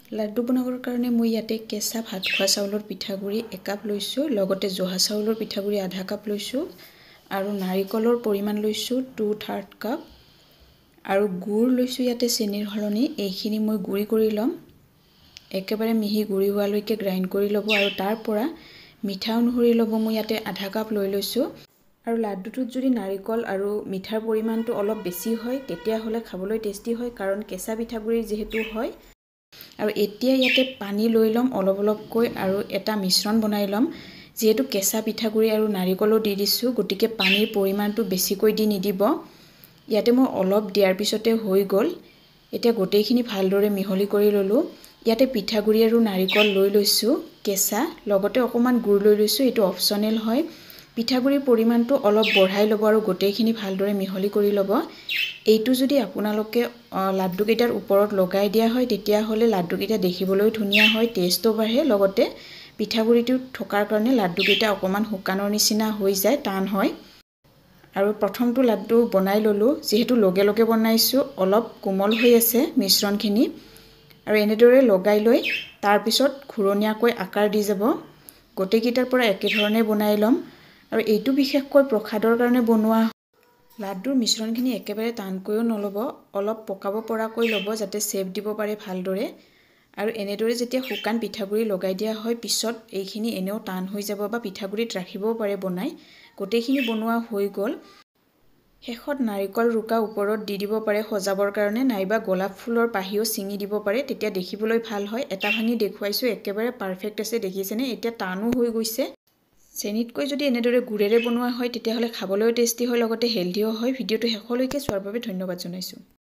লাড্ডু বনাবৰ কাৰণে মই ইয়াতে কেঁচা ভাত খোৱা চাউলৰ পিঠাগুৰি 1 কাপ লৈছোঁ, লগতে জহা চাউলৰ পিঠাগুৰি আধা কাপ লৈছোঁ আৰু নাৰিকলৰ পৰিমাণ লৈছোঁ 2/3 কাপ আৰু গুড় লৈছোঁ ইয়াতে চেনিৰ সলনি। এইখিনি মই গুড়ি কৰি ল'ম, একেবাৰে মিহি গুড়ি হোৱালৈকে গ্ৰাইণ্ড কৰি ল'ব আৰু তাৰ পৰা মিঠা অনুসৰি ল'ব। মই ইয়াতে আধা কাপ লৈ লৈছোঁ আৰু লাড্ডুটোত যদি নাৰিকল আৰু মিঠাৰ পৰিমাণটো অলপ বেছি হয় তেতিয়াহ'লে খাবলৈ টেষ্টি হয়, কাৰণ কেঁচা পিঠাগুৰি যিহেতু হয়। আৰু এতিয়া ইয়াতে পানী লৈ ল'ম অলপ অলপকৈ আৰু এটা মিশ্ৰণ বনাই ল'ম। যেহেতু কেঁচা পিঠাগুৰি আৰু নাৰিকলো দি দিছোঁ, গতিকে পানীৰ পৰিমাণটো বেছিকৈ দি নিদিব। ইয়াতে মই অলপ দিয়াৰ পিছতে হৈ গ'ল। এতিয়া গোটেইখিনি ভালদৰে মিহলি কৰি ল'লোঁ। ইয়াতে পিঠাগুৰি আৰু নাৰিকল লৈ লৈছোঁ কেঁচা, লগতে অকণমান গুড় লৈ লৈছোঁ, এইটো অপশ্যনেল হয়। পিঠাগুৰিৰ পৰিমাণটো অলপ বঢ়াই ল'ব আৰু গোটেইখিনি ভালদৰে মিহলি কৰি ল'ব। এইটো যদি আপোনালোকে লাড্ডুকেইটাৰ ওপৰত লগাই দিয়া হয় তেতিয়াহ'লে লাড্ডুকেইটা দেখিবলৈ ধুনীয়া হয়, টেষ্টো বাঢ়ে, লগতে পিঠাগুৰিটো থকাৰ কাৰণে লাড্ডুকেইটা অকণমান শুকানৰ নিচিনা হৈ যায়, টান হয়। আৰু প্ৰথমটো লাড্ডু বনাই ল'লোঁ, যিহেতু লগে লগে বনাইছোঁ অলপ কোমল হৈ আছে মিশ্ৰণখিনি। আৰু এনেদৰে লগাই লৈ তাৰপিছত ঘূৰণীয়াকৈ আকাৰ দি যাব। গোটেইকেইটাৰ পৰা একেধৰণে বনাই ল'ম আৰু এইটো বিশেষকৈ প্ৰসাদৰ কাৰণে বনোৱা। লাড্ডুৰ মিশ্ৰণখিনি একেবাৰে টানকৈও নল'ব, অলপ পকাব পৰাকৈ ল'ব যাতে চেপ দিব পাৰে ভালদৰে। আৰু এনেদৰে যেতিয়া শুকান পিঠাগুৰি লগাই দিয়া হয় পিছত এইখিনি এনেও টান হৈ যাব বা পিঠাগুৰিত ৰাখিবও পাৰে বনাই। গোটেইখিনি বনোৱা হৈ গ'ল। শেষত নাৰিকল ৰুকা ওপৰত দি দিব পাৰে সজাবৰ কাৰণে, নাইবা গোলাপ ফুলৰ পাহিও ছিঙি দিব পাৰে, তেতিয়া দেখিবলৈ ভাল হয়। এটা ভাঙি দেখুৱাইছোঁ, একেবাৰে পাৰফেক্ট আছে, দেখিছেনে? এতিয়া টানো হৈ গৈছে। চেনিতকৈ যদি এনেদৰে গুড়েৰে বনোৱা হয় তেতিয়াহ'লে খাবলৈও টেষ্টি হয়, লগতে হেল্ডিও হয়। ভিডিঅ'টো শেষলৈকে চোৱাৰ বাবে ধন্যবাদ জনাইছোঁ।